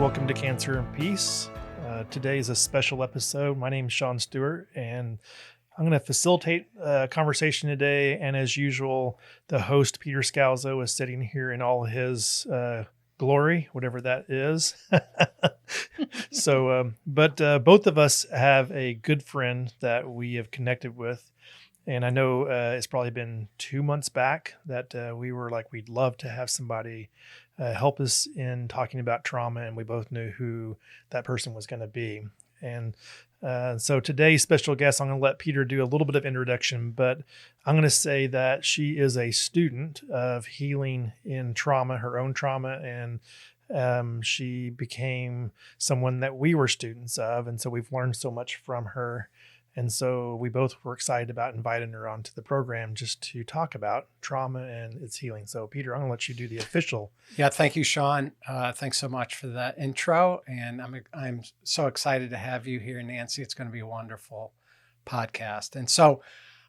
Welcome to Cancer and Peace. Today is a special episode. My name is Stewart, and I'm going to facilitate a conversation today. And as usual, the host, Peter Scalzo, is sitting here in all his glory, whatever that is. But both of us have a good friend that we have connected with. And I know it's probably been 2 months back that we were like, we'd love to have somebody help us in talking about trauma. And we both knew who that person was going to be. And so today's special guest, I'm going to let Peter do a little bit of introduction, but I'm going to say that she is a student of healing in trauma, her own trauma, and she became someone that we were students of. And so we've learned so much from her. And so we both were excited about inviting her onto the program just to talk about trauma and its healing. So Peter, I'm going to let you do the official. Yeah, thank you, Sean. Thanks so much for that intro. And I'm so excited to have you here, Nancy. It's going to be a wonderful podcast. And so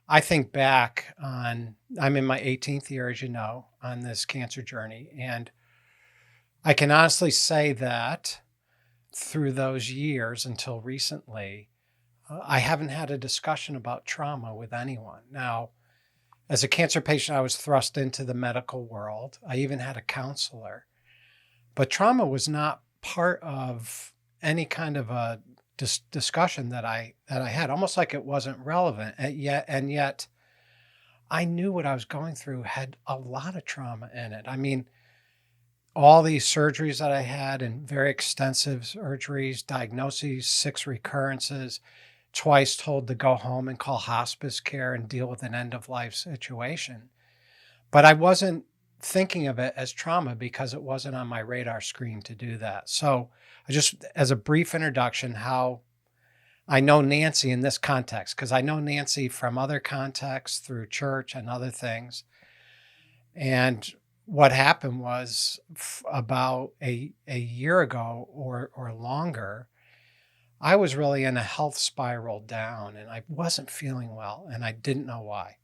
I think back on, I'm in my 18th year, as you know, on this cancer journey. And I can honestly say that through those years until recently, I haven't had a discussion about trauma with anyone. Now, as a cancer patient, I was thrust into the medical world. I even had a counselor. But trauma was not part of any kind of a discussion that I had, almost like it wasn't relevant. And yet, I knew what I was going through had a lot of trauma in it. I mean, all these surgeries that I had, and very extensive surgeries, diagnoses, 6 recurrences, twice told to go home and call hospice care and deal with an end-of-life situation. But I wasn't thinking of it as trauma because it wasn't on my radar screen to do that. So I just, as a brief introduction, how I know Nancy in this context, because I know Nancy from other contexts through church and other things. And what happened was about a year ago or longer, I was really in a health spiral down, and I wasn't feeling well, and I didn't know why.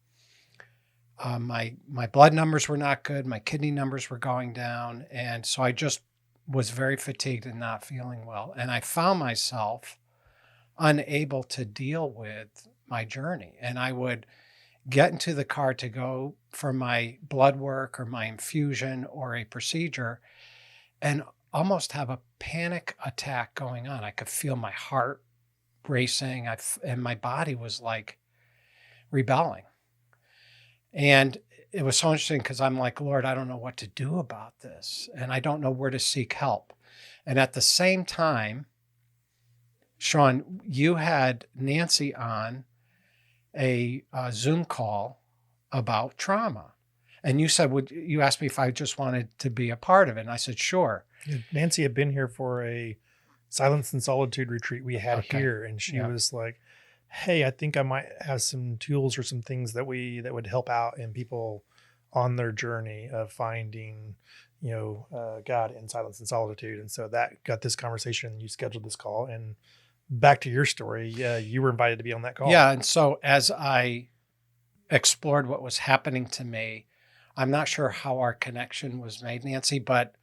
My blood numbers were not good. My kidney numbers were going down. And so I just was very fatigued and not feeling well. And I found myself unable to deal with my journey. And I would get into the car to go for my blood work or my infusion or a procedure and almost have a panic attack going on. I could feel my heart racing, and my body was like rebelling. And it was so interesting because I'm like, Lord, I don't know what to do about this, and I don't know where to seek help. And at the same time, Sean, you had Nancy on a Zoom call about trauma. And you said, you asked me if I just wanted to be a part of it. And I said, sure. Nancy had been here for a silence and solitude retreat we had here. And she was like, hey, I think I might have some tools or some things that would help out in people on their journey of finding, God in silence and solitude. And so that got this conversation, and you scheduled this call. And back to your story, you were invited to be on that call. Yeah. And so as I explored what was happening to me, I'm not sure how our connection was made, Nancy, but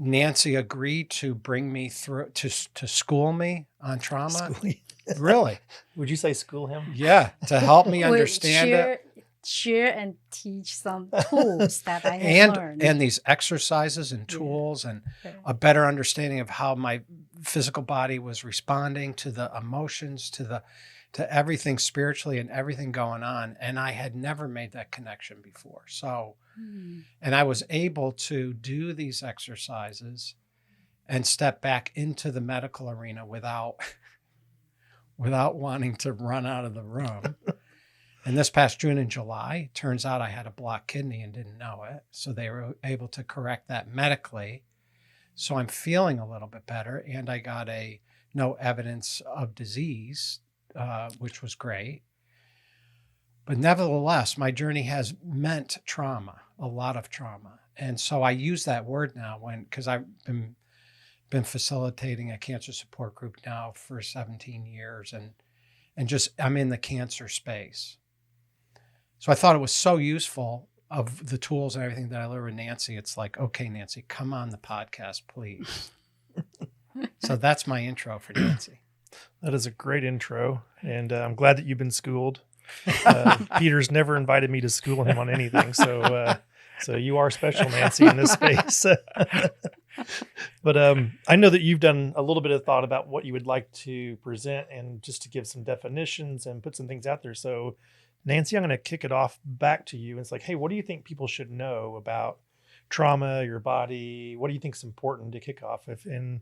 Nancy agreed to bring me through to school me on trauma. Really? Would you say school him? Yeah, to help me understand it. Share and teach some tools that I have learned. And these exercises and tools and a better understanding of how my physical body was responding to the emotions, to everything spiritually and everything going on. And I had never made that connection before. So, and I was able to do these exercises and step back into the medical arena without wanting to run out of the room. And this past June and July, turns out I had a blocked kidney and didn't know it. So they were able to correct that medically. So I'm feeling a little bit better. And I got no evidence of disease, which was great. But nevertheless, my journey has meant trauma, a lot of trauma. And so I use that word now because I've been facilitating a cancer support group now for 17 years. And just, I'm in the cancer space. So I thought it was so useful of the tools and everything that I learned with Nancy. It's like, okay, Nancy, come on the podcast, please. So that's my intro for Nancy. That is a great intro, and I'm glad that you've been schooled. Peter's never invited me to school him on anything, so you are special, Nancy, in this space. But I know that you've done a little bit of thought about what you would like to present, and just to give some definitions and put some things out there. So, Nancy, I'm going to kick it off back to you. It's like, hey, what do you think people should know about trauma, your body? What do you think is important to kick off? And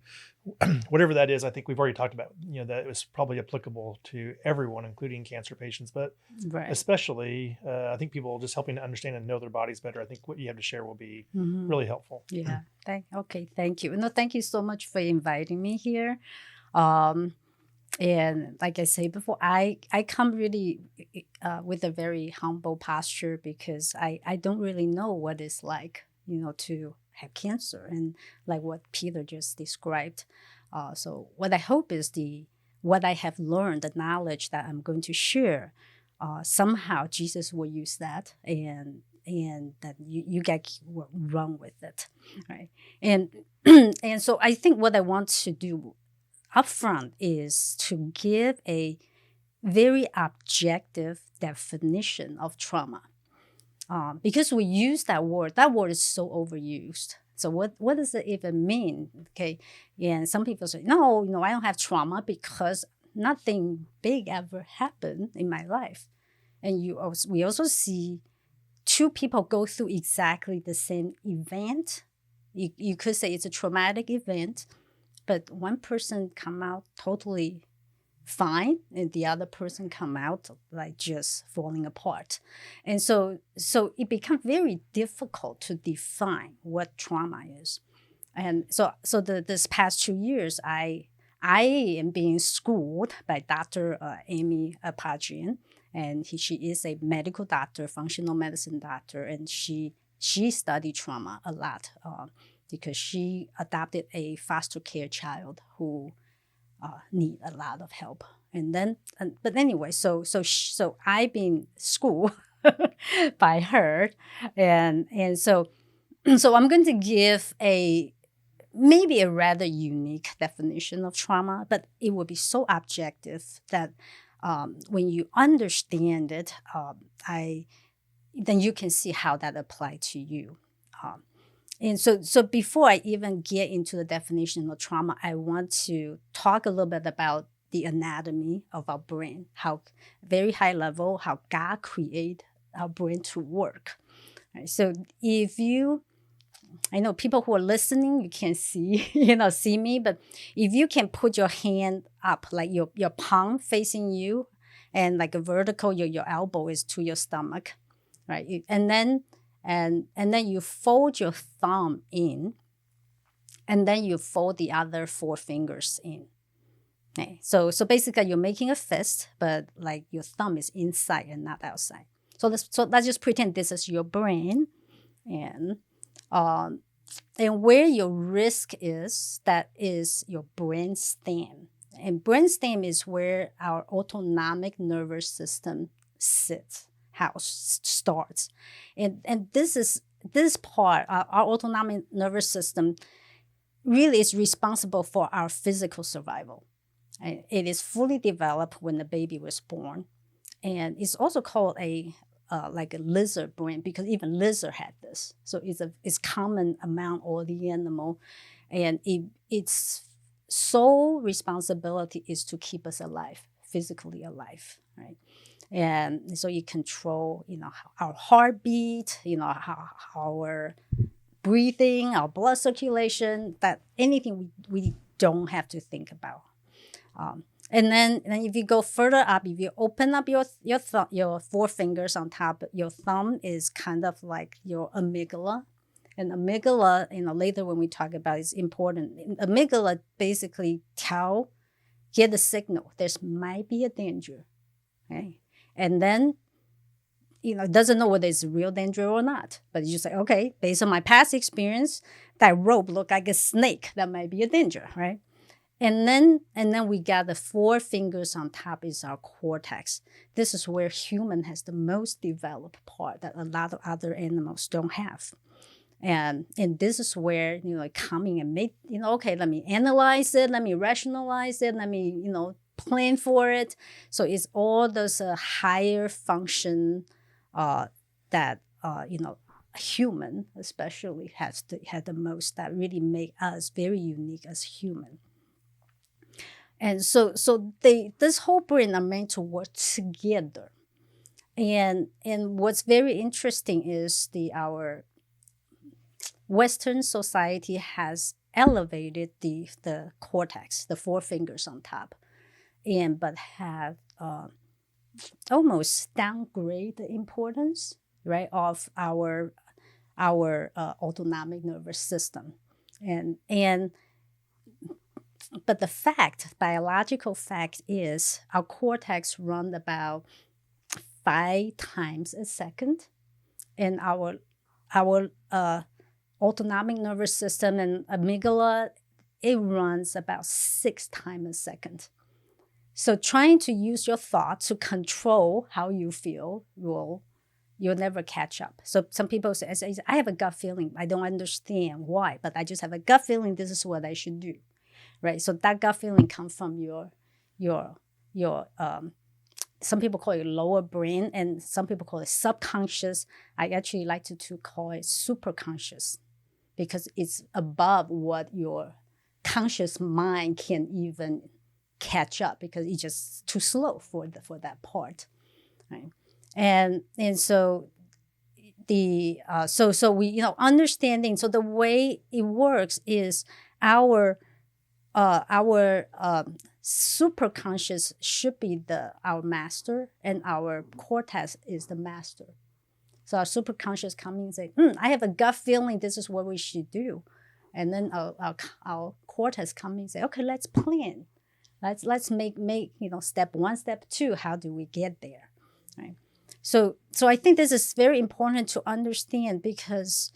whatever that is, I think we've already talked about, that it was probably applicable to everyone, including cancer patients, but Right. especially, I think people just helping to understand and know their bodies better. I think what you have to share will be Mhm. really helpful. Yeah. Thank you. No, thank you so much for inviting me here. Um, and like I said before, I come really with a very humble posture because I don't really know what it's like, to have cancer, and like what Peter just described. So what I hope is what I have learned, the knowledge that I'm going to share, somehow Jesus will use that, and that you guys will run with it, right? And and so I think what I want to do upfront is to give a very objective definition of trauma, because we use that word. That word is so overused. So what does it even mean? Okay, and some people say, no, I don't have trauma because nothing big ever happened in my life. And we also see two people go through exactly the same event. You could say it's a traumatic event, but one person come out totally fine and the other person come out like just falling apart. And so it becomes very difficult to define what trauma is. And so this past 2 years, I am being schooled by Dr. Amy Apagian, and she is a medical doctor, functional medicine doctor, and she studied trauma a lot because she adopted a foster care child who need a lot of help. But anyway, so I've been schooled by her, and so I'm going to give maybe a rather unique definition of trauma, but it will be so objective that when you understand it, then you can see how that applies to you. And so before I even get into the definition of trauma, I want to talk a little bit about the anatomy of our brain, how very high level, how God created our brain to work. Right? So I know people who are listening, you can't see me, but if you can put your hand up, like your palm facing you, and like a vertical, your elbow is to your stomach, right? And then you fold your thumb in, and then you fold the other 4 fingers in. Okay. So basically you're making a fist, but like your thumb is inside and not outside. So let's just pretend this is your brain, and where your wrist is, that is your brain stem. And brain stem is where our autonomic nervous system sits, starts. And this part, our autonomic nervous system, really is responsible for our physical survival. It is fully developed when the baby was born. And it's also called like a lizard brain, because even lizard had this. So it's common among all the animal. And its sole responsibility is to keep us alive, physically alive, right? And so it control, our heartbeat, our breathing, our blood circulation, that anything we don't have to think about. And then if you go further up, if you open up your 4 fingers on top, your thumb is kind of like your amygdala. And amygdala, later when we talk about it, is important. Amygdala basically get the signal. There's might be a danger. Okay? And then, it doesn't know whether it's a real danger or not. But you say, okay, based on my past experience, that rope looked like a snake. That might be a danger, right? And then we got the 4 fingers on top is our cortex. This is where human has the most developed part that a lot of other animals don't have. And this is where, coming and make, okay, let me analyze it, let me rationalize it, let me, plan for it. So it's all those higher function that, human especially had the most, that really make us very unique as human. And so this whole brain are meant to work together. And what's very interesting is our Western society has elevated the cortex, the four fingers on top, but have almost downgrade the importance, right, of our autonomic nervous system. But the biological fact is our cortex run about 5 times a second, and our autonomic nervous system and amygdala, it runs about 6 times a second. So trying to use your thought to control how you feel, you'll never catch up. So some people say, I have a gut feeling. I don't understand why, but I just have a gut feeling this is what I should do, right? So that gut feeling comes from your some people call it lower brain, and some people call it subconscious. I actually like to call it superconscious, because it's above what your conscious mind can even catch up, because it's just too slow for that part, right? And so so we understanding. So the way it works is our superconscious should be our master, and our cortex is the master. So our superconscious comes and say, I have a gut feeling this is what we should do. And then our cortex comes and say, okay, let's plan. Let's make step 1, step 2, how do we get there, right? So I think this is very important to understand, because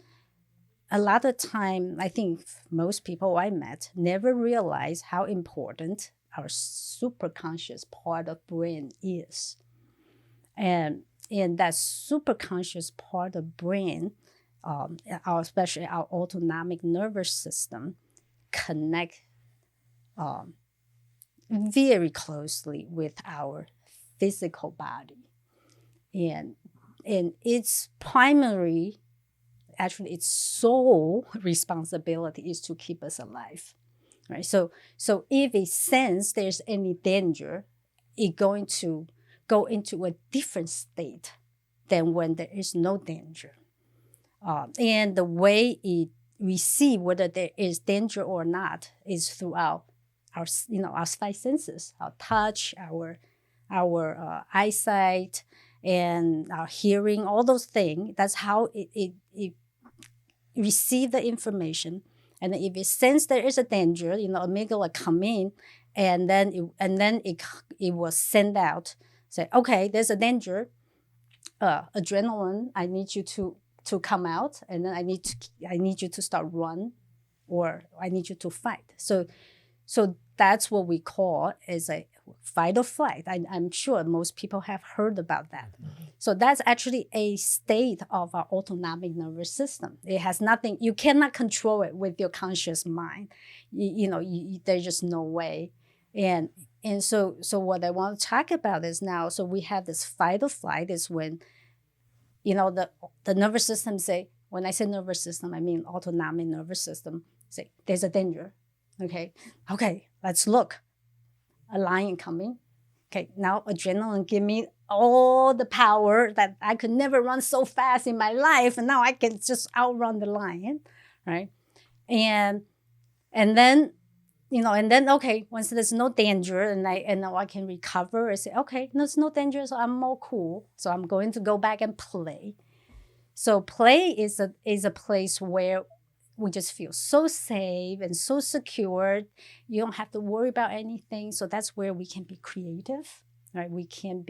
a lot of time, I think most people I met never realize how important our superconscious part of brain is. And in that superconscious part of brain, especially our autonomic nervous system, connect very closely with our physical body. And its primary, actually its sole responsibility is to keep us alive, right? So if it senses there's any danger, it's going to go into a different state than when there is no danger. And the way it receives whether there is danger or not is throughout our 5 senses: our touch, our eyesight, and our hearing, all those things. That's how it receive the information. And if it senses there is a danger, amygdala come in, and then it will send out, say, okay, there's a danger. Adrenaline, I need you to come out, and then I need you to start run, or I need you to fight. So that's what we call is a fight or flight. I'm sure most people have heard about that. So that's actually a state of our autonomic nervous system. It has nothing, you cannot control it with your conscious mind. There's just no way. And so what I want to talk about is now, so we have this fight or flight is when, the nervous system say, when I say nervous system, I mean autonomic nervous system, say, there's a danger. Okay, let's look. A lion coming. Okay, now adrenaline give me all the power that I could never run so fast in my life, and now I can just outrun the lion, right? And then okay, once there's no danger, and now I can recover, I say, okay, there's no danger, so I'm more cool. So I'm going to go back and play. So play is a place where we just feel so safe and so secure. You don't have to worry about anything. So that's where we can be creative, right? We can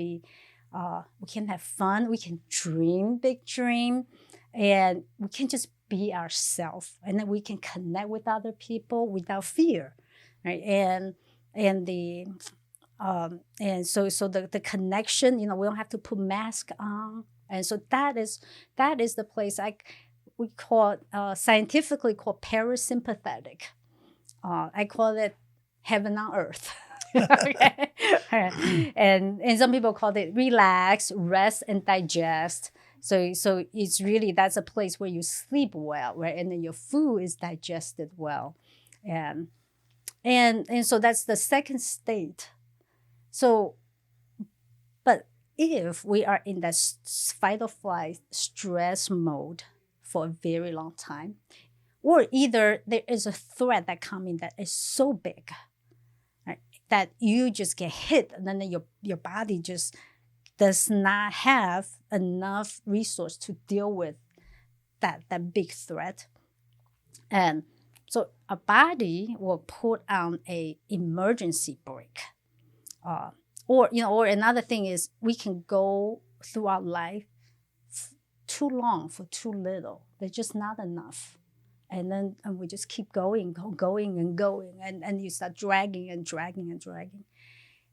have fun. We can dream big dream, and we can just be ourselves. And then we can connect with other people without fear, right? And so the connection, we don't have to put mask on. And so that is the place we call scientifically called parasympathetic. I call it heaven on earth. Okay. and some people call it relax, rest, and digest. So it's really, that's a place where you sleep well, right? And then your food is digested well. And so that's the second state. So, but if we are in that fight or flight stress mode for a very long time, or either there is a threat that coming that is so big, right, that you just get hit, and then your body just does not have enough resource to deal with that big threat. And so a body will put on a emergency brake. Or another thing is we can go through our life too long for too little. There's just not enough. And we just keep going, and you start dragging.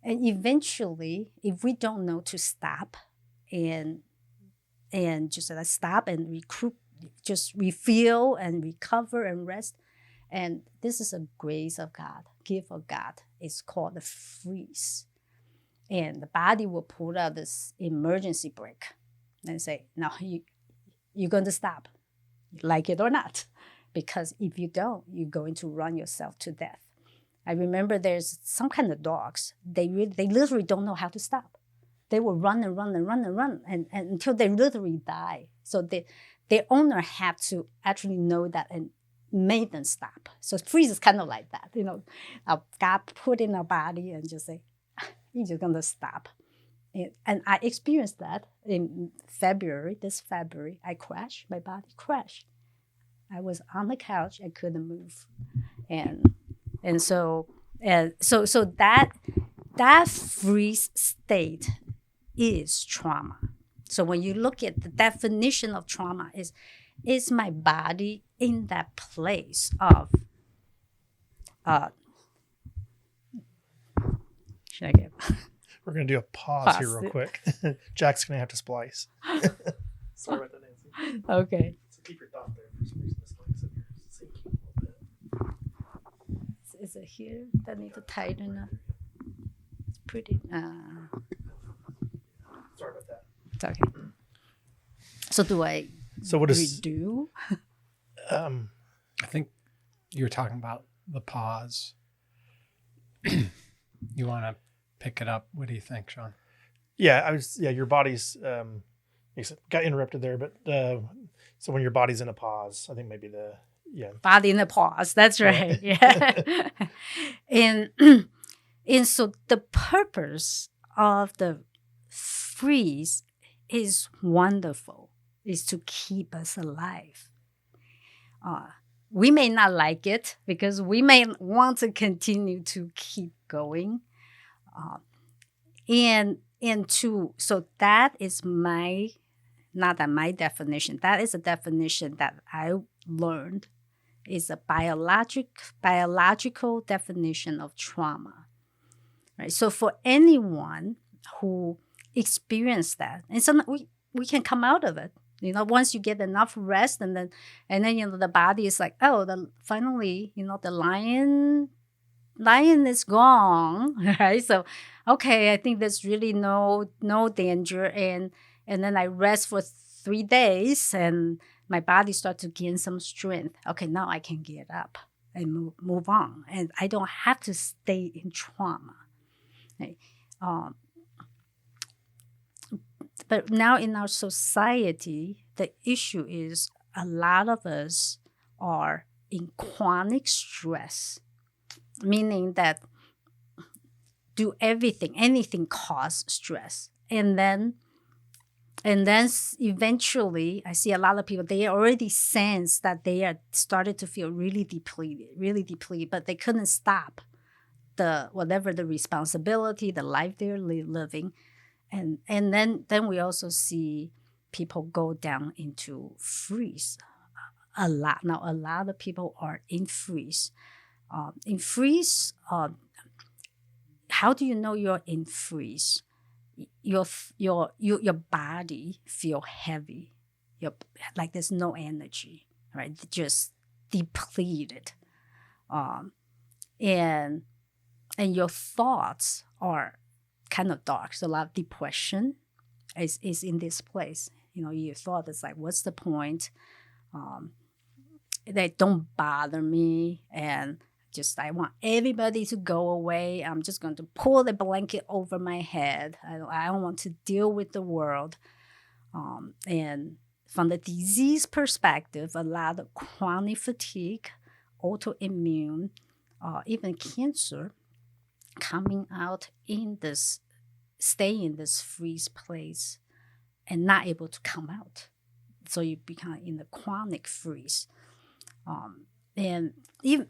And eventually, if we don't know to stop and just stop and recruit, just refuel and recover and rest, and this is a grace of God, gift of God. It's called the freeze. And the body will pull out this emergency brake and say, no, you're going to stop, like it or not. Because if you don't, you're going to run yourself to death. I remember there's some kind of dogs, they literally don't know how to stop. They will run and until they literally die. So their owner have to actually know that and make them stop. So freeze is kind of like that. God put in our body and just say, you're just going to stop. And I experienced that in this February. I crashed, my body crashed. I was on the couch, I couldn't move. And so that freeze state is trauma. So when you look at the definition of trauma is my body in that place of should I get We're going to do a pause here real quick. Jack's going to have to splice. Sorry about that, Nancy. Okay. So keep your thought there. For some reason, this light's in here sinking a little bit. Is it here that need to tighten up? It's pretty. Sorry about that. It's okay. So do I what is redo? I think you're talking about the pause. You want to pick it up? What do you think, Sean? Yeah, your body's got interrupted there, but so when your body's in a pause, I think maybe body in a pause. That's right. Yeah. and so the purpose of the freeze is wonderful, is to keep us alive. We may not like it because we may want to continue to keep going. So that is not my definition. That is a definition that I learned is a biological definition of trauma. Right? So for anyone who experienced that, and so we can come out of it. Once you get enough rest, and then the body is like, finally, the lion is gone, right? So, okay, I think there's really no danger, and then I rest for 3 days, and my body starts to gain some strength. Okay, now I can get up and move on, and I don't have to stay in trauma. Right? But now in our society, the issue is a lot of us are in chronic stress, meaning that anything cause stress. And then eventually, I see a lot of people, they already sense that they are started to feel really depleted, but they couldn't stop whatever the responsibility, the life they're living. And then we also see people go down into freeze a lot. Now, a lot of people are in freeze. How do you know you're in freeze? Your body feel heavy. like there's no energy, right? Just depleted. And your thoughts are kind of dark. So a lot of depression is in this place. Your thought is like, what's the point? They don't bother me, and just I want everybody to go away. I'm just going to pull the blanket over my head. I don't want to deal with the world. And from the disease perspective, a lot of chronic fatigue, autoimmune, even cancer coming out stay in this freeze place and not able to come out. So you become in the chronic freeze. And even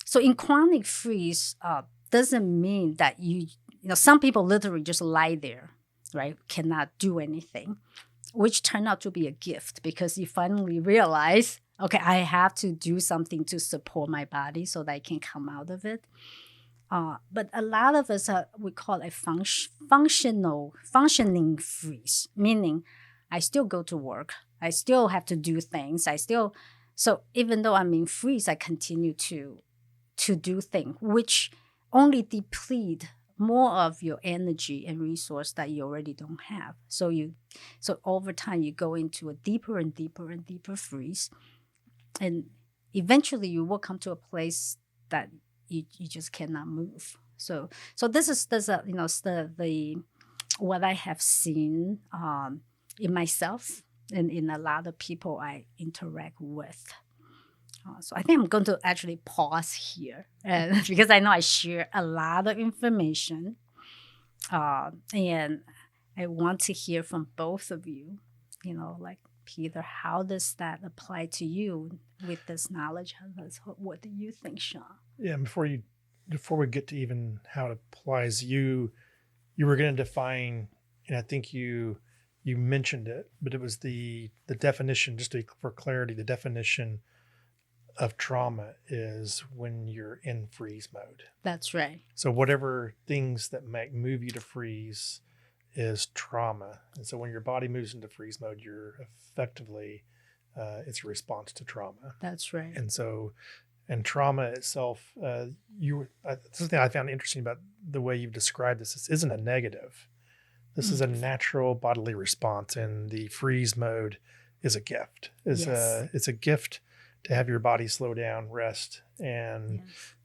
so, in chronic freeze, doesn't mean that some people literally just lie there, right? Cannot do anything, which turned out to be a gift because you finally realize, okay, I have to do something to support my body so that I can come out of it. But a lot of us we call it functioning freeze, meaning I still go to work, I still have to do things, so even though I'm in freeze, I continue to do things, which only deplete more of your energy and resource that you already don't have. So over time you go into a deeper and deeper and deeper freeze, and eventually you will come to a place that you just cannot move. So this is the what I have seen in myself and in a lot of people I interact with. So I think I'm going to actually pause here because I know I share a lot of information, and I want to hear from both of you. Like Peter, how does that apply to you with this knowledge? What do you think, Sean? Yeah, before we get to even how it applies, you were going to define, and I think you mentioned it, but it was the definition, just for clarity, the definition of trauma is when you're in freeze mode. That's right. So whatever things that might move you to freeze is trauma. And so when your body moves into freeze mode, you're effectively, it's a response to trauma. That's right. And trauma itself, something I found interesting about the way you've described this isn't a negative. This is a natural bodily response, and the freeze mode is a gift. It's a gift to have your body slow down, rest, and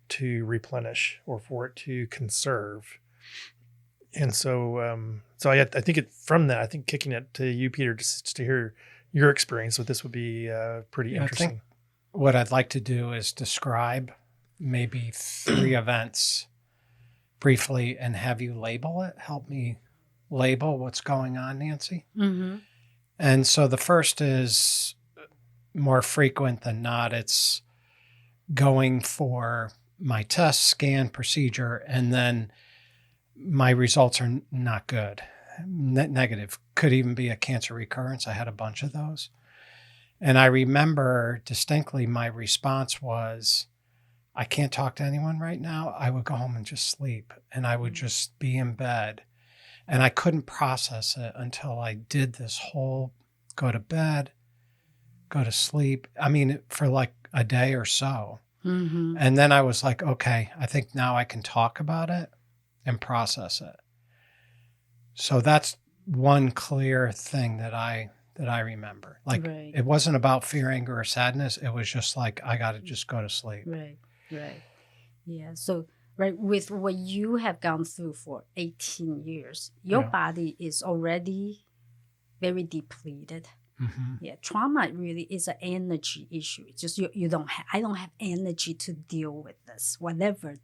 to replenish, or for it to conserve. And so, I think from that, I think kicking it to you, Peter, just to hear your experience with this would be pretty interesting. I think what I'd like to do is describe maybe 3 events briefly and have you label it. Help me label what's going on, Nancy. Mm-hmm. And so the first is more frequent than not. It's going for my test, scan, procedure, and then my results are not good, negative. Could even be a cancer recurrence. I had a bunch of those. And I remember distinctly my response was, I can't talk to anyone right now. I would go home and just sleep, and I would just be in bed. And I couldn't process it until I did this whole go to bed, go to sleep. I mean, for like a day or so. Mm-hmm. And then I was like, okay, I think now I can talk about it and process it. So that's one clear thing that I remember. Like, right. It wasn't about fear, anger, or sadness. It was just like, I got to just go to sleep. Right. Yeah. So, right, with what you have gone through for 18 years, your body is already very depleted. Mm-hmm. Yeah. Trauma really is an energy issue. It's just I don't have energy to deal with this, whatever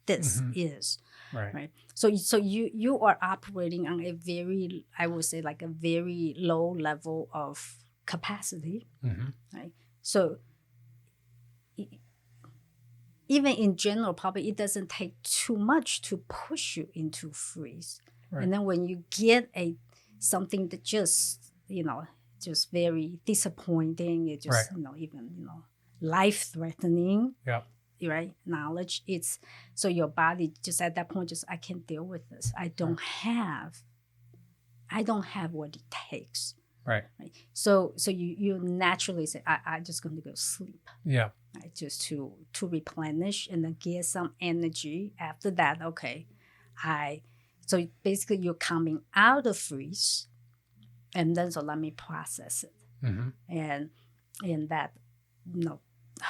this is. Right. So you are operating on a very, I would say, like a very low level of capacity. Mm-hmm. Right. So even in general, probably it doesn't take too much to push you into freeze. Right. And then when you get something that just very disappointing, it just, even life-threatening. Yeah. Right? Knowledge. So your body just at that point, I can't deal with this. I don't have what it takes. Right. So you naturally say, I'm just going to go sleep. Yeah. Right? Just to replenish and then get some energy. After that, okay, so basically you're coming out of freeze, and then so let me process it, Mm-hmm. and that,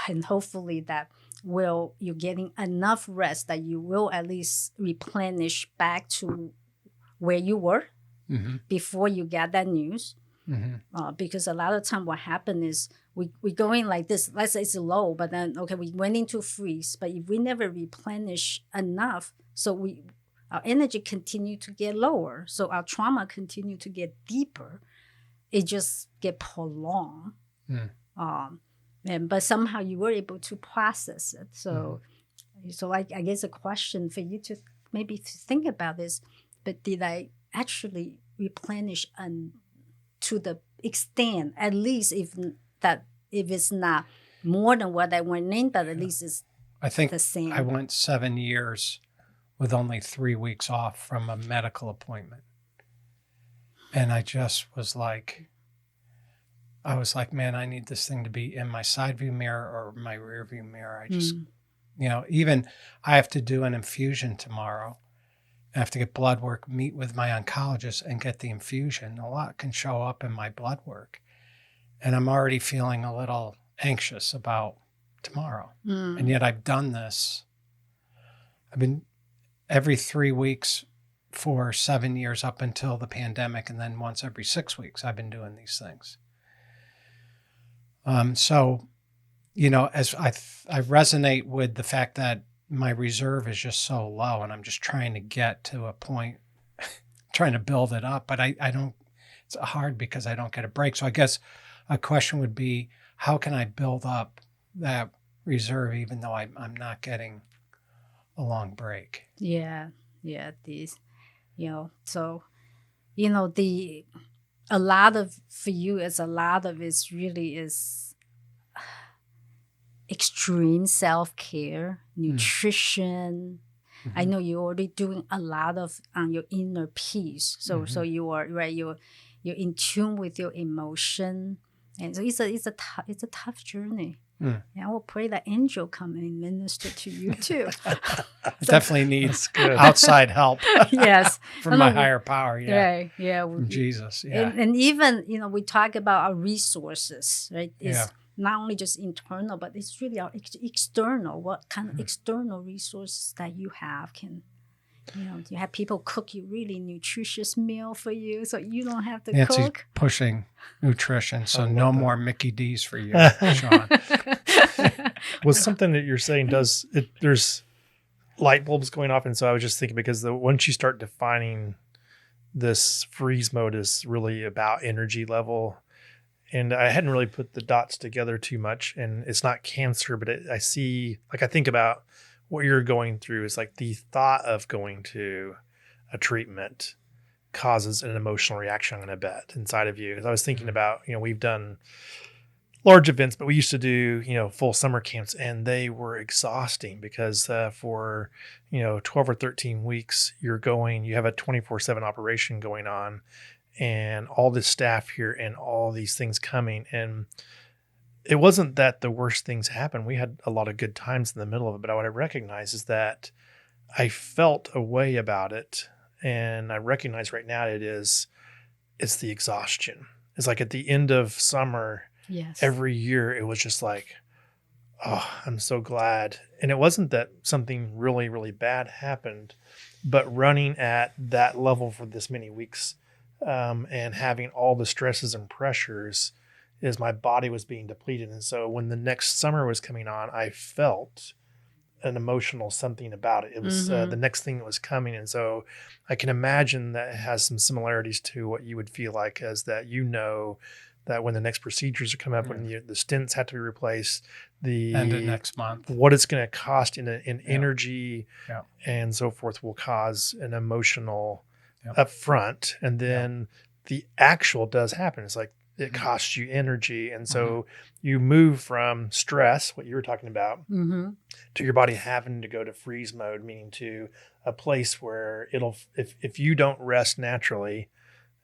and hopefully that you're getting enough rest that you will at least replenish back to where you were before you get that news. Because a lot of time what happened is we going like this, let's say it's low, but then okay, we went into freeze, but if we never replenish enough, so our energy continue to get lower, so our trauma continue to get deeper, it just get prolonged. But somehow you were able to process it. So I guess a question for you to maybe think about is, but did I actually replenish to the extent, at least if it's not more than what I went in, but at least it's I think the same. I went 7 years with only 3 weeks off from a medical appointment. And I just was like, man, I need this thing to be in my side view mirror or my rear view mirror. I just, even I have to do an infusion tomorrow. I have to get blood work, meet with my oncologist and get the infusion. A lot can show up in my blood work. And I'm already feeling a little anxious about tomorrow. And yet I've done this. I've been every 3 weeks for 7 years up until the pandemic. And then once every 6 weeks, I've been doing these things. So, as I resonate with the fact that my reserve is just so low and I'm just trying to get to a point, trying to build it up, but I don't, it's hard because I don't get a break. So I guess a question would be, how can I build up that reserve even though I'm not getting a long break? Yeah. These, so, a lot of, for you, it's really is extreme self-care, nutrition. I know you're already doing a lot of on your inner peace. So you are right. You're in tune with your emotion, and so it's a tough journey. And I will pray that angel come and minister to you too. Definitely needs outside help. Yes, from my higher power. Yeah, yeah, from Jesus. Yeah, and even we talk about our resources, right? It's not only just internal, but it's really our external. What kind of external resources that you have can, you have people cook you really nutritious meal for you, so you don't have to Nancy's cook. Pushing nutrition, so no more Mickey D's for you, Sean. Well, something that you're saying there's light bulbs going off, and so I was just thinking because once you start defining this freeze mode is really about energy level. And I hadn't really put the dots together too much, and it's not cancer, but I think about what you're going through is like the thought of going to a treatment causes an emotional reaction, I'm going to bet, inside of you. Because I was thinking about, we've done large events, but we used to do, full summer camps, and they were exhausting because for, 12 or 13 weeks, you have a 24/7 operation going on, and all this staff here and all these things coming. And it wasn't that the worst things happened. We had a lot of good times in the middle of it. But what I recognize is that I felt a way about it. And I recognize right now it's the exhaustion. It's like at the end of summer, every year, it was just like, oh, I'm so glad. And it wasn't that something really, really bad happened, but running at that level for this many weeks, and having all the stresses and pressures is my body was being depleted. And so when the next summer was coming on, I felt an emotional something about it. It was the next thing that was coming. And so I can imagine that it has some similarities to what you would feel like, as that, that when the next procedures are coming up, when the stents have to be replaced, the end of next month, what it's going to cost in energy and so forth will cause an emotional up front, and then the actual does happen. It's like it costs you energy, and so you move from stress, what you were talking about, to your body having to go to freeze mode, meaning to a place where if you don't rest naturally,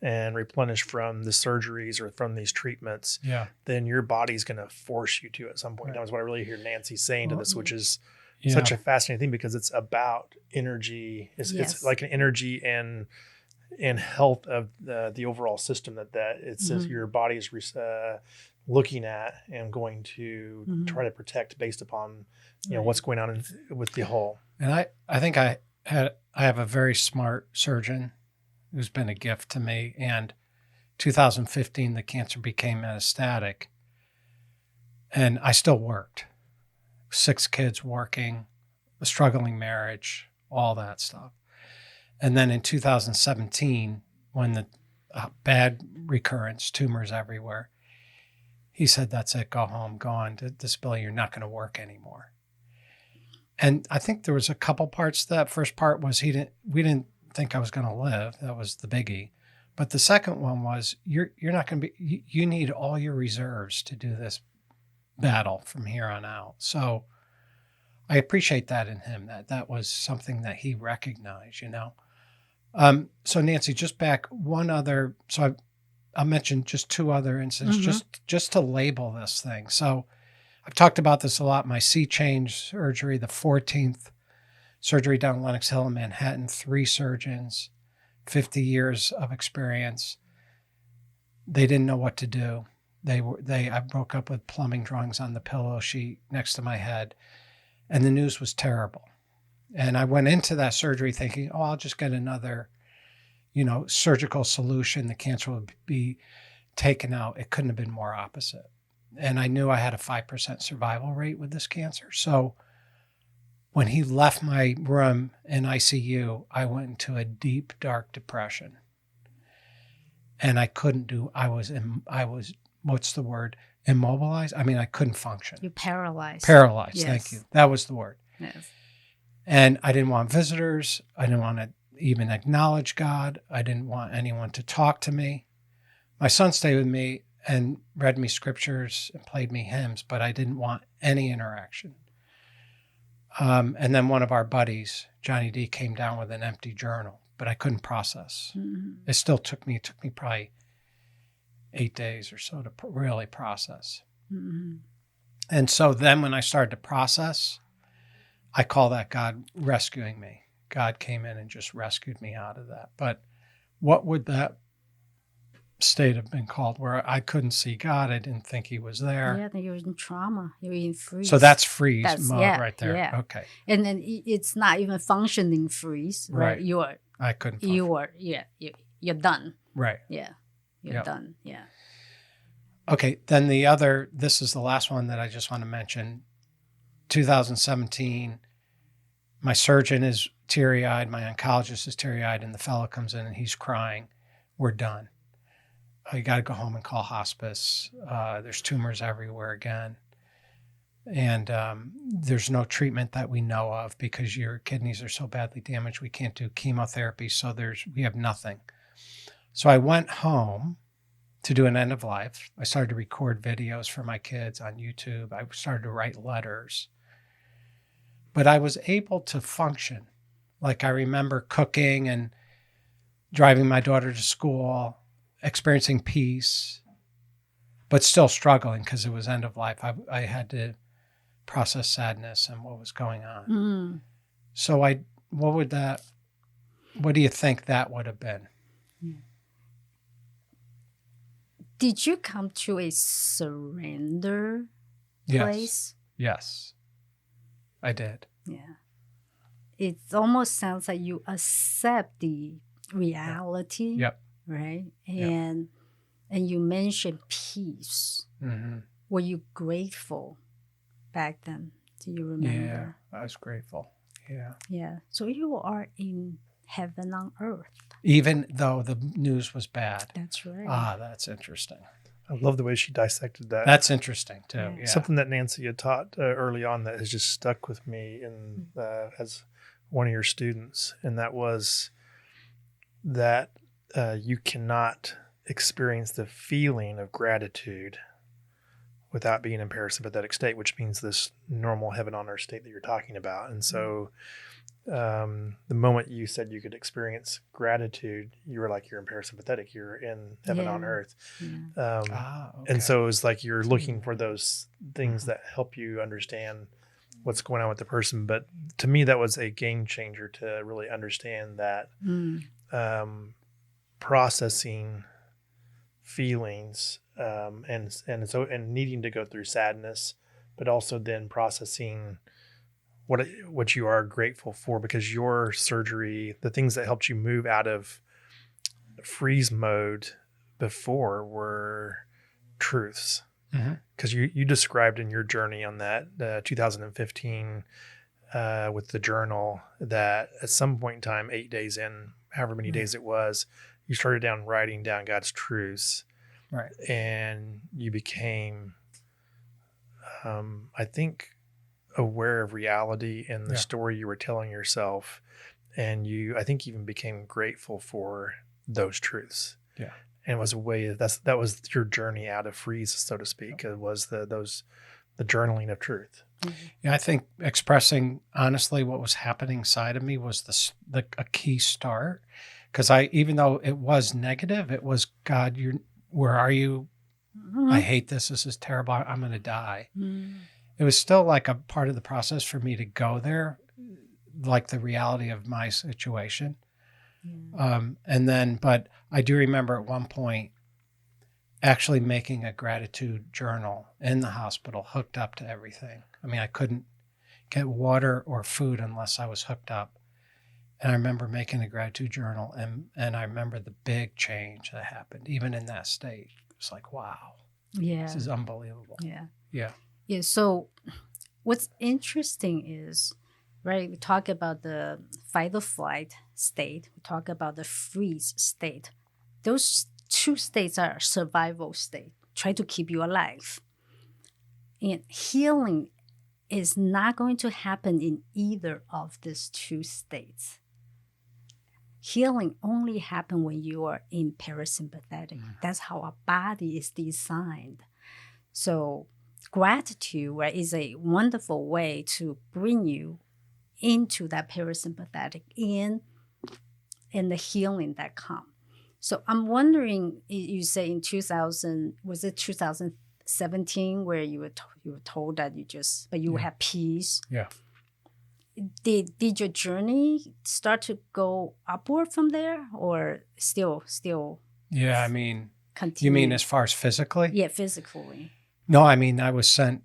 and replenish from the surgeries or from these treatments, Yeah. then your body's going to force you to at some point. Right. That was what I really hear Nancy saying to this, which is Yeah. such a fascinating thing because it's about energy. It's Yes. like an energy and health of the overall system that it's your body is looking at and going to try to protect based upon what's going on with the whole. And I think I have a very smart surgeon who's been a gift to me. And 2015, the cancer became metastatic, and I still worked. 6 kids working, a struggling marriage, all that stuff. And then in 2017, when the bad recurrence, tumors everywhere, he said, "That's it, go home, go on to disability. You're not going to work anymore." And I think there was a couple parts to that. First part was we didn't think I was going to live. That was the biggie. But the second one was you're not going to be, you need all your reserves to do this battle from here on out. So I appreciate that in him, that was something that he recognized, So Nancy, just back one other, so I'll mention just 2 other incidents, just to label this thing. So I've talked about this a lot. My sea change surgery, the 14th surgery down Lenox Hill in Manhattan, 3 surgeons, 50 years of experience. They didn't know what to do. I broke up with plumbing drawings on the pillow sheet next to my head, and the news was terrible. And I went into that surgery thinking, I'll just get another, surgical solution. The cancer would be taken out. It couldn't have been more opposite. And I knew I had a 5% survival rate with this cancer. So when he left my room in ICU, I went into a deep, dark depression. And I was, what's the word? Immobilized? I mean, I couldn't function. You're paralyzed. Paralyzed, Yes. Thank you. That was the word. Yes. And I didn't want visitors. I didn't want to even acknowledge God. I didn't want anyone to talk to me. My son stayed with me and read me scriptures and played me hymns, but I didn't want any interaction. And then one of our buddies, Johnny D, came down with an empty journal, but I couldn't process. It still took me probably 8 days or so to really process. And so then when I started to process, I call that God rescuing me. God came in and just rescued me out of that. But what would that state have been called, where I couldn't see God? I didn't think he was there. Yeah, then you're in trauma. You're in freeze. So that's freeze mode right there. Yeah. Okay. And then it's not even functioning freeze, right? Right. I couldn't function. You're done. Right. Yeah. You're done. Yeah. Okay. Then this is the last one that I just want to mention. 2017, my surgeon is teary-eyed, my oncologist is teary-eyed, and the fellow comes in and he's crying. We're done. You got to go home and call hospice. There's tumors everywhere again. And there's no treatment that we know of because your kidneys are so badly damaged. We can't do chemotherapy. So we have nothing. So I went home to do an end of life. I started to record videos for my kids on YouTube. I started to write letters. But I was able to function. Like I remember cooking and driving my daughter to school, experiencing peace, but still struggling because it was end of life. I had to process sadness and what was going on. So what do you think that would have been? Did you come to a surrender place? Yes, I did. Yeah. It almost sounds like you accept the reality. Yep. Right? And you mentioned peace. Were you grateful back then? Do you remember? Yeah, I was grateful. Yeah. Yeah. So you are in heaven on earth. Even though the news was bad. That's right. That's interesting. I love the way she dissected that. That's interesting too. Yeah. Something that Nancy had taught early on that has just stuck with me as one of your students. And that was that you cannot experience the feeling of gratitude without being in parasympathetic state, which means this normal heaven on earth state that you're talking about. And so the moment you said you could experience gratitude, you were like, you're in parasympathetic, you're in heaven on earth. Yeah. Okay. And so it's like you're looking for those things that help you understand what's going on with the person. But to me, that was a game changer to really understand that processing feelings and needing to go through sadness, but also then processing what you are grateful for, because your surgery, the things that helped you move out of freeze mode before were truths. Because you described in your journey on that 2015 with the journal that at some point in time, 8 days in, however many days it was, you started writing down God's truths. Right. And you became, I think, aware of reality and the story you were telling yourself. And you, I think, even became grateful for those truths. Yeah. And it was a way that was your journey out of freeze, so to speak. It was the journaling of truth. Yeah, I think expressing honestly what was happening inside of me was a key start. Because even though it was negative, it was, God, where are you? I hate this. This is terrible. I'm going to die. It was still like a part of the process for me to go there, like the reality of my situation. But I do remember at one point actually making a gratitude journal in the hospital, hooked up to everything. I mean, I couldn't get water or food unless I was hooked up. And I remember making a gratitude journal, and I remember the big change that happened, even in that state. It's like, wow, this is unbelievable. Yeah. So what's interesting is, right, we talk about the fight or flight state. We talk about the freeze state. Those two states are survival state, try to keep you alive. And healing is not going to happen in either of these two states. Healing only happens when you are in parasympathetic. That's how our body is designed. So gratitude, right, is a wonderful way to bring you into that parasympathetic and the healing that comes. So I'm wondering, you say in 2017 where you were told that you had peace. Yeah. Did your journey start to go upward from there, or still? Yeah, I mean, continue? You mean as far as physically? Yeah, physically. No, I mean, I was sent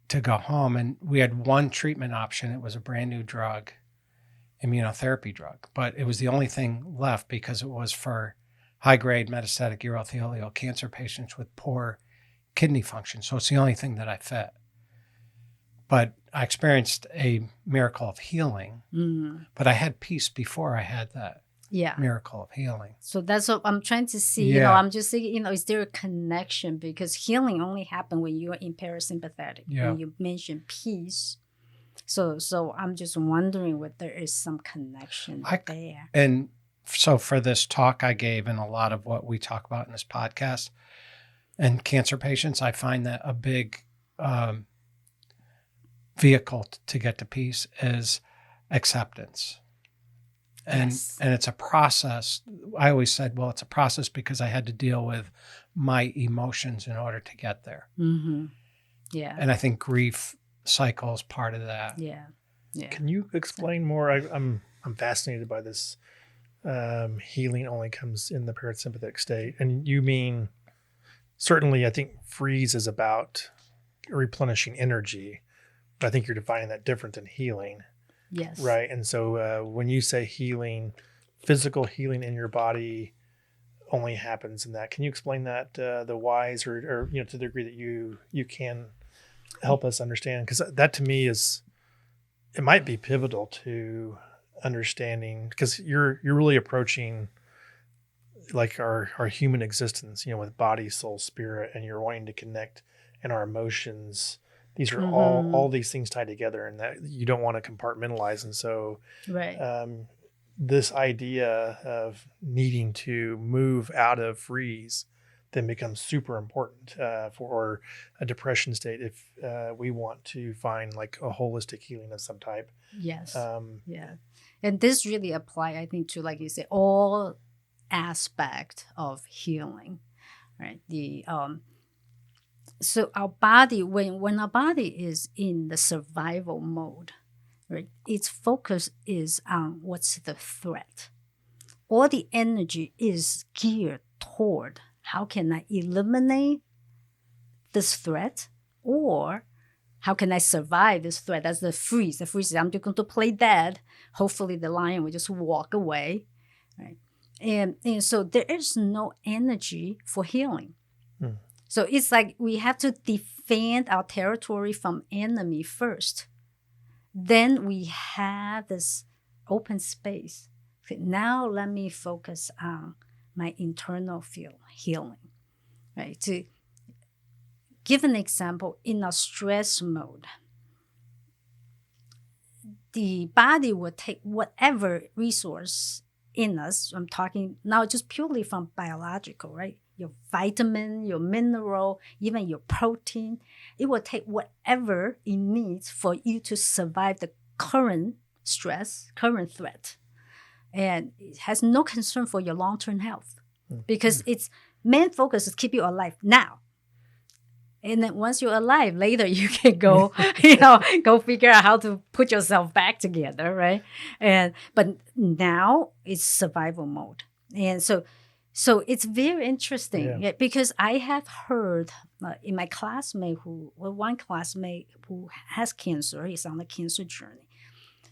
to go home, and we had one treatment option. It was a brand new drug, immunotherapy drug, but it was the only thing left because it was for high-grade metastatic urothelial cancer patients with poor kidney function. So it's the only thing that I fit. But I experienced a miracle of healing, but I had peace before I had that miracle of healing. So that's what I'm trying to see. I'm just thinking, is there a connection? Because healing only happens when you're in parasympathetic. When you mention peace. So I'm just wondering whether there is some connection there. And so for this talk I gave and a lot of what we talk about in this podcast and cancer patients, I find that a big vehicle to get to peace is acceptance. And it's a process. I always said, well, it's a process because I had to deal with my emotions in order to get there. Yeah. And I think grief cycle is part of that. Yeah. Can you explain more? I'm fascinated by this. Healing only comes in the parasympathetic state. And you mean, certainly I think freeze is about replenishing energy. I think you're defining that different than healing. Yes. Right. And so when you say healing, physical healing in your body only happens in that. Can you explain that, the whys or to the degree that you can help us understand? Because that to me it might be pivotal to understanding, because you're really approaching like our human existence, with body, soul, spirit, and you're wanting to connect in our emotions. These are all these things tied together, and that you don't want to compartmentalize. And so this idea of needing to move out of freeze, then becomes super important for a depression state if we want to find like a holistic healing of some type. Yes. Yeah. And this really apply, I think, to, like you say, all aspect of healing, right? So our body, when our body is in the survival mode, right, its focus is on what's the threat. All the energy is geared toward how can I eliminate this threat, or how can I survive this threat? That's the freeze. The freeze is I'm just going to play dead. Hopefully the lion will just walk away, right? And so there is no energy for healing. So it's like we have to defend our territory from enemy first. Then we have this open space. Okay, now let me focus on my internal healing, right? To give an example, in a stress mode, the body will take whatever resource in us. I'm talking now just purely from biological, right? Your vitamin, your mineral, even your protein. It will take whatever it needs for you to survive the current stress, current threat. And it has no concern for your long-term health because its main focus is keep you alive now. And then once you're alive, later you can go, go figure out how to put yourself back together, right? But now it's survival mode. And so it's very interesting because I have heard in my one classmate who has cancer, he's on a cancer journey.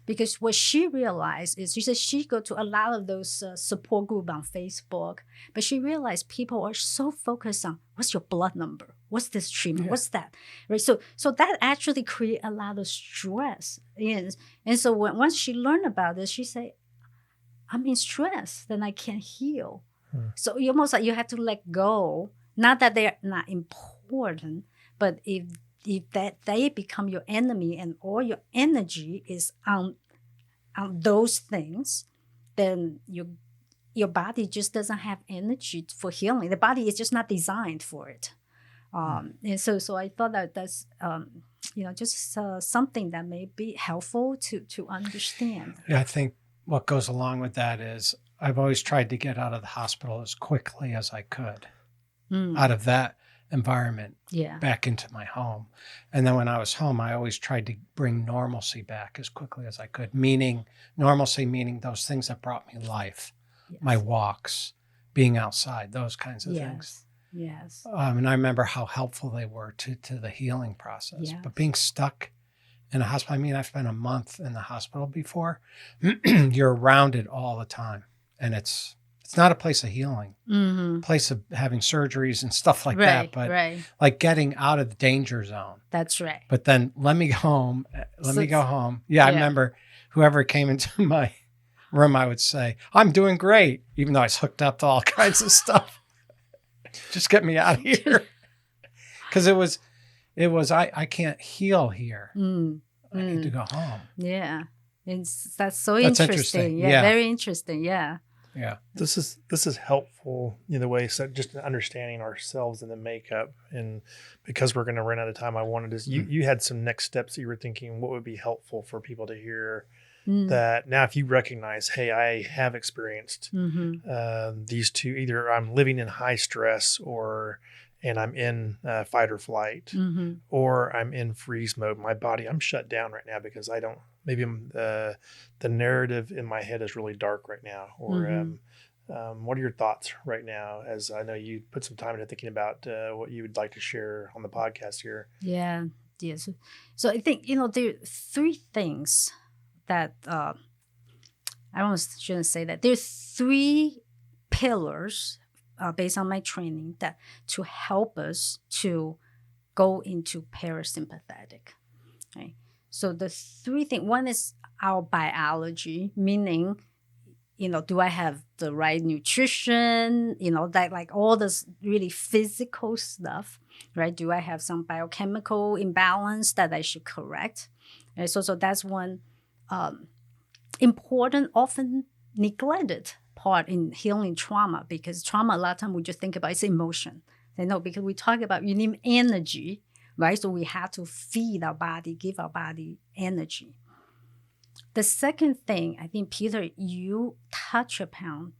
Because what she realized is, she said she go to a lot of those support group on Facebook, but she realized people are so focused on what's your blood number, what's this treatment, what's that, right? So that actually create a lot of stress, and so once she learned about this, she said, I'm in stress, then I can't heal. So you almost like you have to let go. Not that they're not important, but if that they become your enemy and all your energy is on those things, then your body just doesn't have energy for healing. The body is just not designed for it. And so I thought that's just something that may be helpful to understand. Yeah, I think what goes along with that is I've always tried to get out of the hospital as quickly as I could, out of that environment, back into my home. And then when I was home, I always tried to bring normalcy back as quickly as I could, meaning those things that brought me life, my walks, being outside, those kinds of things. Yes. And I remember how helpful they were to the healing process. Yes. But being stuck in a hospital, I've spent a month in the hospital before. You're around it all the time. And it's not a place of healing, place of having surgeries and stuff like that, but like getting out of the danger zone. That's right. But then let me go home. Yeah, I remember whoever came into my room, I would say, I'm doing great, even though I was hooked up to all kinds of stuff. Just get me out of here. Because it was I can't heal here. I need to go home. Yeah. That's so interesting. Yeah, very interesting. Yeah. Yeah. This is helpful in the way, so just understanding ourselves and the makeup. And because we're going to run out of time, I wanted to, you had some next steps that you were thinking, what would be helpful for people to hear that now, if you recognize, hey, I have experienced these two, either I'm living in high stress and I'm in fight or flight, or I'm in freeze mode. My body, I'm shut down right now because maybe the narrative in my head is really dark right now. Or what are your thoughts right now? As I know you put some time into thinking about what you would like to share on the podcast here. Yeah. So I think, there are three things that I almost shouldn't say that. There's three pillars based on my training that to help us to go into parasympathetic, right? So the three things, one is our biology, meaning, do I have the right nutrition, that like all this really physical stuff, right? Do I have some biochemical imbalance that I should correct? Right? So that's one important, often neglected part in healing trauma, because trauma, a lot of time we just think about it's emotion. They know, because we talk about you need energy, right? So we have to feed our body, give our body energy. The second thing, I think, Peter, you touch upon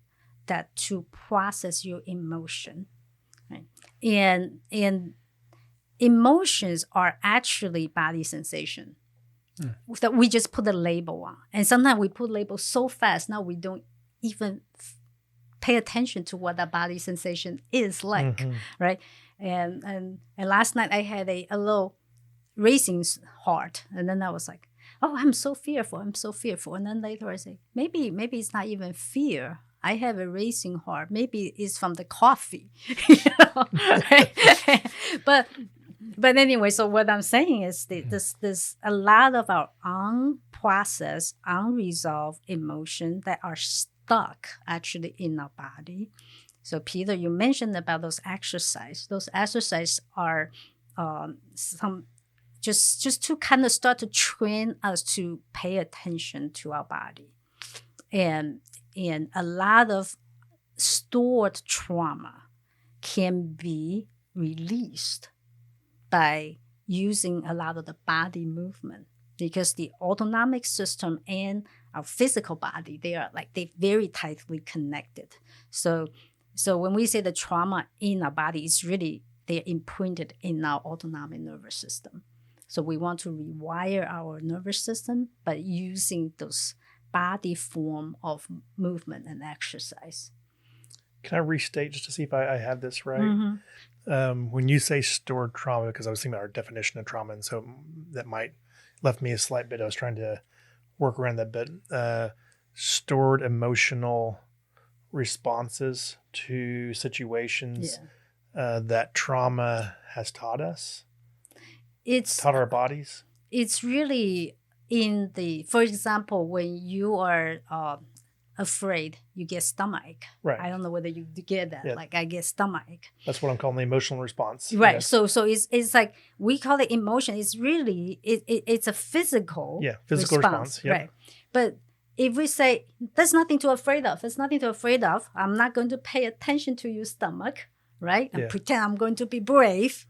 that to process your emotion, right? And emotions are actually body sensation that we just put a label on. And sometimes we put labels so fast, now we don't even pay attention to what that body sensation is like, right? And last night I had a little racing heart, and then I was like, oh, I'm so fearful. And then later I say, maybe it's not even fear. I have a racing heart. Maybe it's from the coffee. Right? But anyway, so what I'm saying is there's a lot of our unprocessed, unresolved emotion that are stuck actually in our body. So Peter, you mentioned about those exercises. Those exercises are some just to kind of start to train us to pay attention to our body. And a lot of stored trauma can be released by using a lot of the body movement, because the autonomic system and our physical body, they're very tightly connected. So when we say the trauma in our body, it's really, they're imprinted in our autonomic nervous system. So we want to rewire our nervous system by using those body form of movement and exercise. Can I restate just to see if I have this right? When you say stored trauma, because I was thinking about our definition of trauma, and so that might left me a slight bit. I was trying to work around that bit. Stored emotional responses to situations that trauma has taught us. Taught our bodies. It's really for example, when you are afraid, you get stomach. Right. I don't know whether you get that. Yeah. Like I get stomach. That's what I'm calling the emotional response. Right. Yes. So it's like we call it emotion. It's really it's a physical response. Yep. Right. But if we say there's nothing to afraid of, I'm not going to pay attention to your stomach, right? And pretend I'm going to be brave.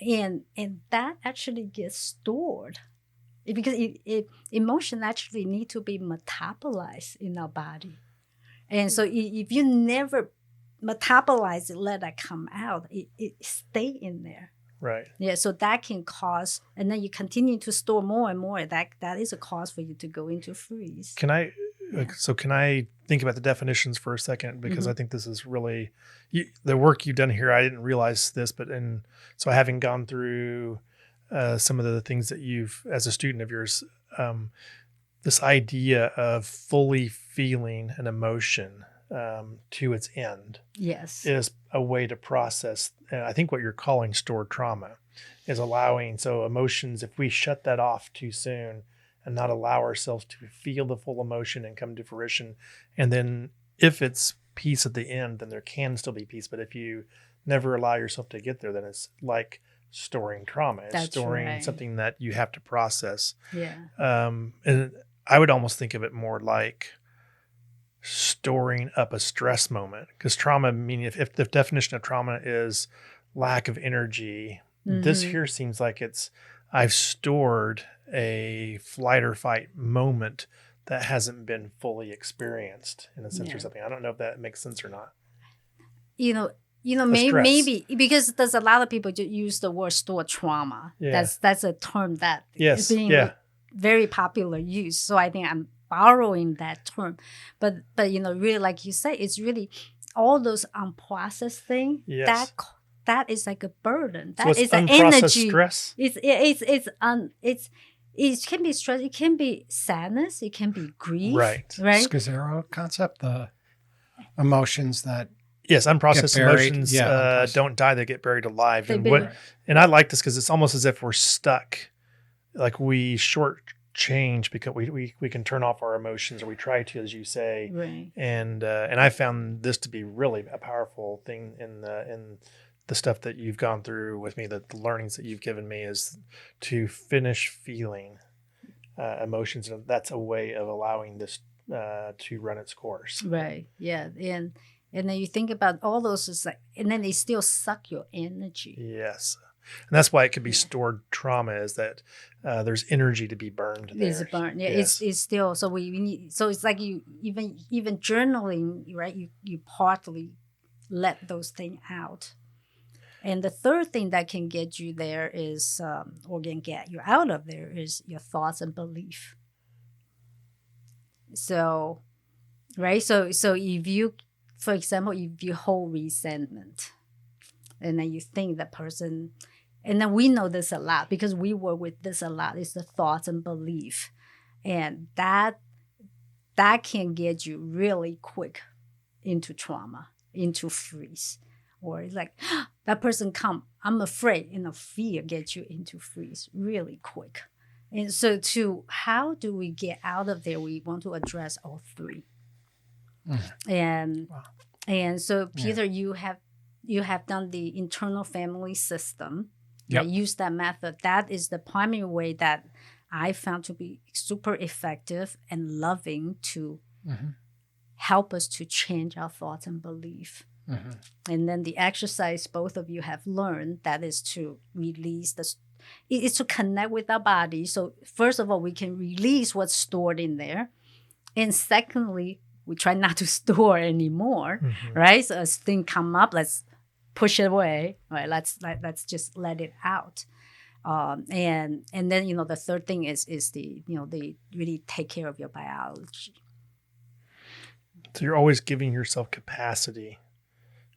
And that actually gets stored. Because emotion actually need to be metabolized in our body. And so if you never metabolize it, let that come out, it stay in there. Right. Yeah, so that can cause, and then you continue to store more and more, that is a cause for you to go into freeze. Can I think about the definitions for a second? Because I think this is really, the work you've done here, I didn't realize this, so having gone through some of the things that you've, as a student of yours, this idea of fully feeling an emotion to its end, is a way to process. And I think what you're calling stored trauma is allowing, so emotions, if we shut that off too soon and not allow ourselves to feel the full emotion and come to fruition, and then if it's peace at the end, then there can still be peace. But if you never allow yourself to get there, then it's like storing trauma. It's storing something that you have to process. Yeah. And I would almost think of it more like storing up a stress moment, because trauma, meaning if the definition of trauma is lack of energy, this here seems like I've stored a flight or fight moment that hasn't been fully experienced in a sense or something. I don't know if that makes sense or not. Maybe because there's a lot of people just use the word stored trauma. Yeah. That's a term that is being very popular use. So I think I'm borrowing that term. But really, like you say, it's really all those unprocessed things that is like a burden. That is an energy. Stress. It can be stress. It can be sadness. It can be grief. Right. Scalzo concept, the emotions that. Yes, unprocessed emotions don't die; they get buried alive. And I like this because it's almost as if we're stuck, like we shortchange because we can turn off our emotions, or we try to, as you say. Right. And I found this to be really a powerful thing in the stuff that you've gone through with me. The learnings that you've given me is to finish feeling emotions, and that's a way of allowing this to run its course. Right. Yeah. And then you think about all those, is like, and then they still suck your energy. Yes. And that's why it could be stored trauma, is that there's energy to be burned there. It's burned. Yeah, Yes. it's still, so we need, so it's like you, even journaling, right? You partly let those things out. And the third thing that can get you there is, or can get you out of there, is your thoughts and belief. So, right. So if you, for example, if you hold resentment, and then you think that person, and then we know this a lot because we work with this a lot, is the thoughts and belief. And that can get you really quick into trauma, into freeze. Or it's like, that person come, I'm afraid, fear gets you into freeze really quick. And so how do we get out of there? We want to address all three. And so, Peter, you have done the internal family system. Yep. Use that method. That is the primary way that I found to be super effective and loving to help us to change our thoughts and belief. And then the exercise both of you have learned, that is to release it's to connect with our body. So first of all, we can release what's stored in there. And secondly, we try not to store anymore, right? So as things come up, let's push it away, right? Let's just let it out. And then, the third thing is the really take care of your biology. So you're always giving yourself capacity,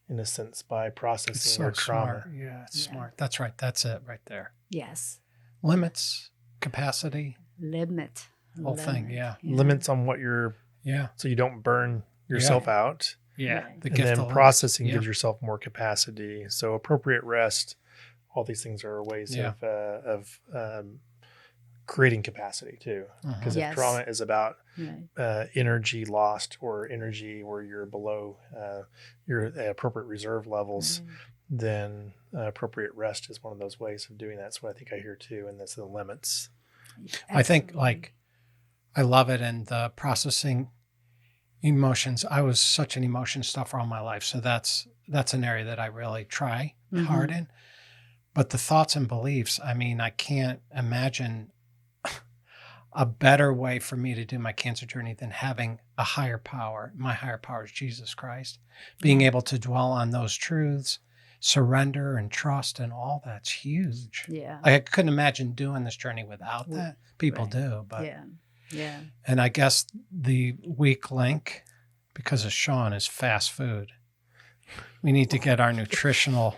in a sense, by processing your trauma. Smart. Yeah, it's smart. That's right. That's it right there. Yes. Limits, capacity. Limit. Whole thing, yeah. Limits on what so you don't burn yourself out. Yeah. Right. The And gift then of processing limits. gives yourself more capacity. So appropriate rest, all these things are ways of creating capacity too. Because if trauma is about energy lost, or energy where you're below your appropriate reserve levels, then appropriate rest is one of those ways of doing that. That's what I think I hear too. And that's the limits. I think I love it. And the processing emotions, I was such an emotion stuffer all my life. So that's an area that I really try hard in. But the thoughts and beliefs, I mean, I can't imagine a better way for me to do my cancer journey than having a higher power. My higher power is Jesus Christ. Being able to dwell on those truths, surrender and trust, and all that's huge. Yeah. I couldn't imagine doing this journey without that. People do, but yeah. And I guess the weak link, because of Sean, is fast food. We need to get our nutritional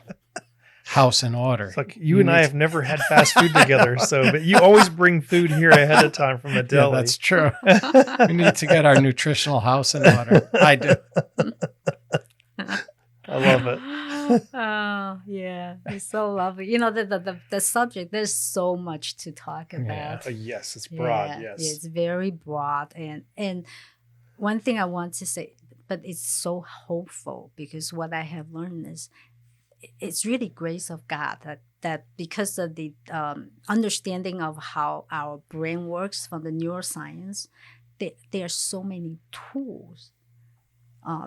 house in order. It's like you and I have never had fast food together, but you always bring food here ahead of time from a deli. Yeah, that's true. We need to get our nutritional house in order. I do. I love it. Oh, yeah. It's so lovely. The subject, there's so much to talk about. Yes, it's broad. Yeah, yes. It's very broad. And one thing I want to say, but it's so hopeful, because what I have learned is it's really grace of God that because of the understanding of how our brain works from the neuroscience, there are so many tools.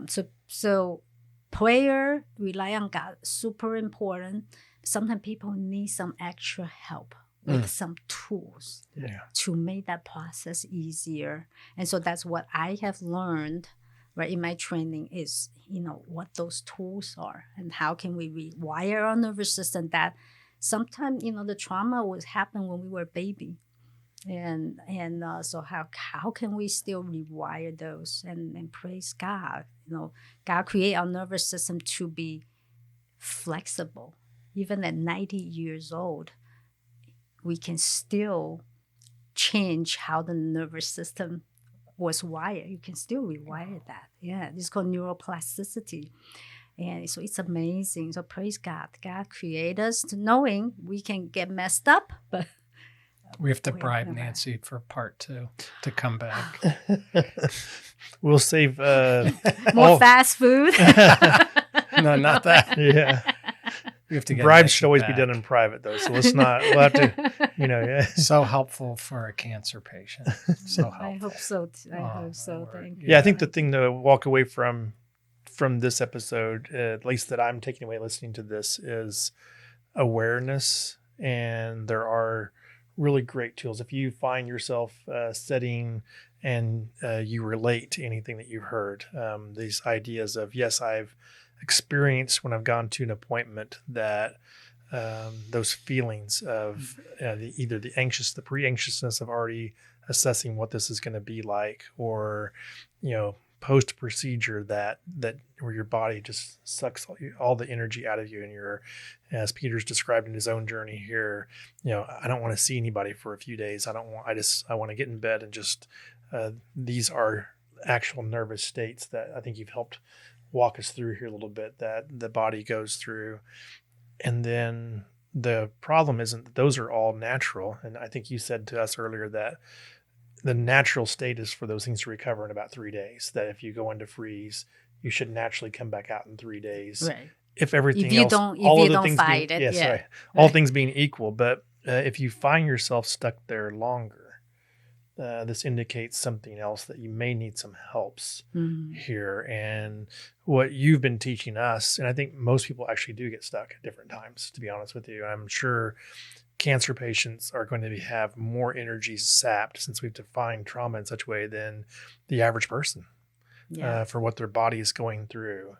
So prayer, rely on God, super important. Sometimes people need some extra help with some tools to make that process easier. And so that's what I have learned, right, in my training, is, what those tools are and how can we rewire our nervous system. That sometimes, the trauma was happen when we were a baby. And so how can we still rewire those and praise God? God create our nervous system to be flexible. Even at 90 years old, we can still change how the nervous system was wired. You can still rewire that. Yeah, it's called neuroplasticity. And so it's amazing. So praise God. God created us to knowing we can get messed up, but we have to bribe Nancy for part 2 to come back. We'll save more fast food. No, not that. Yeah. We have to get bribes Nancy should always back. be done in private, though. So let's not. We'll have to, yeah. So helpful for a cancer patient. So helpful. I hope so. I Oh, hope so. my word. Thank you. Yeah, I think the thing to walk away from this episode, at least that I'm taking away listening to this, is awareness. And there are really great tools. If you find yourself setting and you relate to anything that you've heard, these ideas of, yes, I've experienced when I've gone to an appointment that those feelings of either the pre-anxiousness of already assessing what this is going to be like, or, post procedure that where your body just sucks all the energy out of you, and you're, as Peter's described in his own journey here, I don't want to see anybody for a few days. I want to get in bed and just these are actual nervous states that I think you've helped walk us through here a little bit, that the body goes through. And then the problem isn't that those are all natural. And I think you said to us earlier that the natural state is for those things to recover in about 3 days, that if you go into freeze, you should naturally come back out in 3 days. Right. If everything If you else, don't, if all you of the don't things fight being, it, yes, yeah. right, all Right. things being equal. But if you find yourself stuck there longer, this indicates something else, that you may need some helps here. And what you've been teaching us, and I think most people actually do get stuck at different times, to be honest with you. I'm sure cancer patients are going to have more energy sapped, since we've defined trauma in such a way, than the average person for what their body is going through.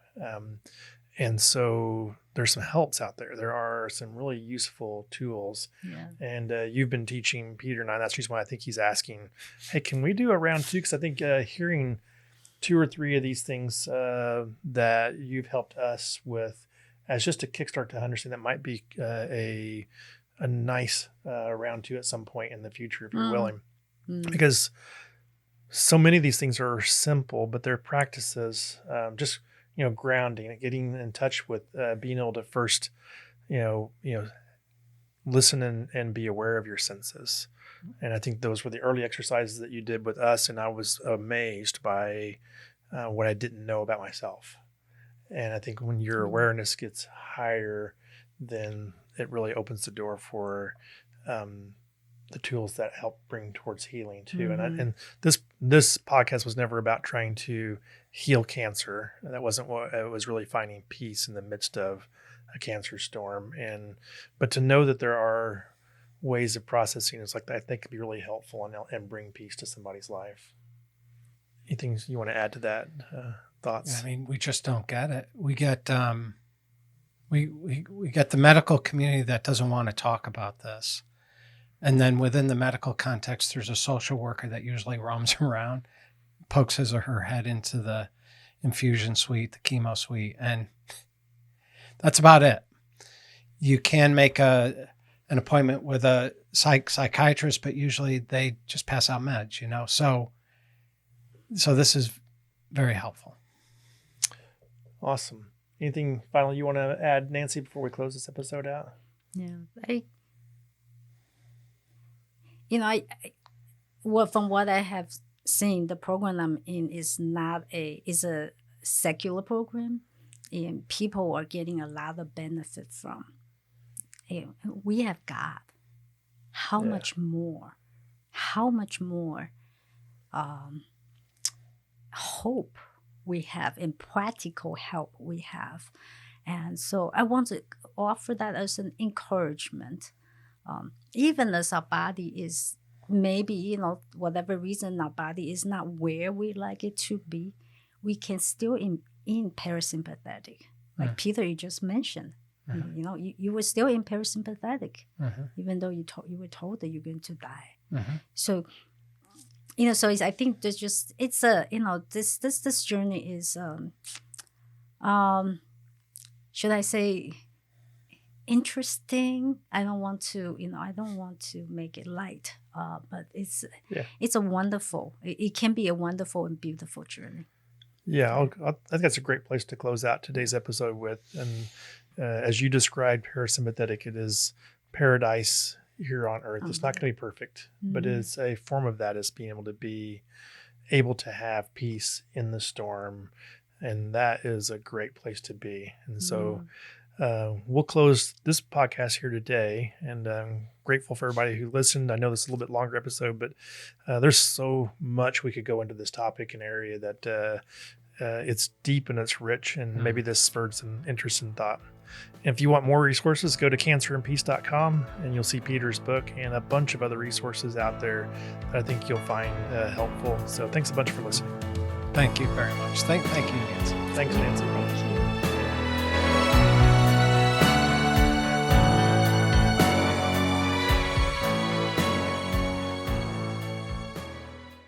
And so there's some helps out there. There are some really useful tools. Yeah. And you've been teaching Peter and I. That's the reason why I think he's asking, hey, can we do a round 2? Because I think hearing 2 or 3 of these things that you've helped us with as just a kickstart to understand, that might be a nice round 2 at some point in the future, if you're willing. Because so many of these things are simple, but they're practices, just grounding and getting in touch with being able to first, listen and be aware of your senses. And I think those were the early exercises that you did with us. And I was amazed by what I didn't know about myself. And I think when your awareness gets higher, then it really opens the door for the tools that help bring towards healing too. And this podcast was never about trying to heal cancer. That wasn't what it was. Really finding peace in the midst of a cancer storm. But to know that there are ways of processing is like that, I think could be really helpful and bring peace to somebody's life. Anything you want to add to that? Thoughts? I mean, we just don't get it. We get we get the medical community that doesn't want to talk about this. And then within the medical context, there's a social worker that usually roams around, pokes his or her head into the infusion suite, the chemo suite, and that's about it. You can make an appointment with a psychiatrist, but usually they just pass out meds, So this is very helpful. Awesome. Anything final you want to add, Nancy, before we close this episode out? Yeah. Well, from what I have seen, the program I'm in is a secular program, and people are getting a lot of benefit from. And we have God. How much more hope we have, and practical help we have. And so I want to offer that as an encouragement. Even as our body is maybe, whatever reason our body is not where we like it to be, we can still in parasympathetic. Like Peter, you just mentioned, you were still in parasympathetic, even though you were told that you're going to die. So, I think there's just, it's this journey is, should I say, interesting. I don't want to make it light, but it's a wonderful, it can be a wonderful and beautiful journey. Yeah, I think that's a great place to close out today's episode with. And as you described parasympathetic, it is paradise here on earth. It's not going to be perfect, but it's a form of that, is being able to have peace in the storm. And that is a great place to be. And so we'll close this podcast here today, and I'm grateful for everybody who listened. I know this is a little bit longer episode, but there's so much we could go into this topic and area that it's deep and it's rich, and maybe this spurred some interest and thought. And if you want more resources, go to cancerandpeace.com, and you'll see Peter's book and a bunch of other resources out there that I think you'll find helpful. So thanks a bunch for listening. Thank you very much. Thank you, Nancy. Thanks, Nancy. Thank you.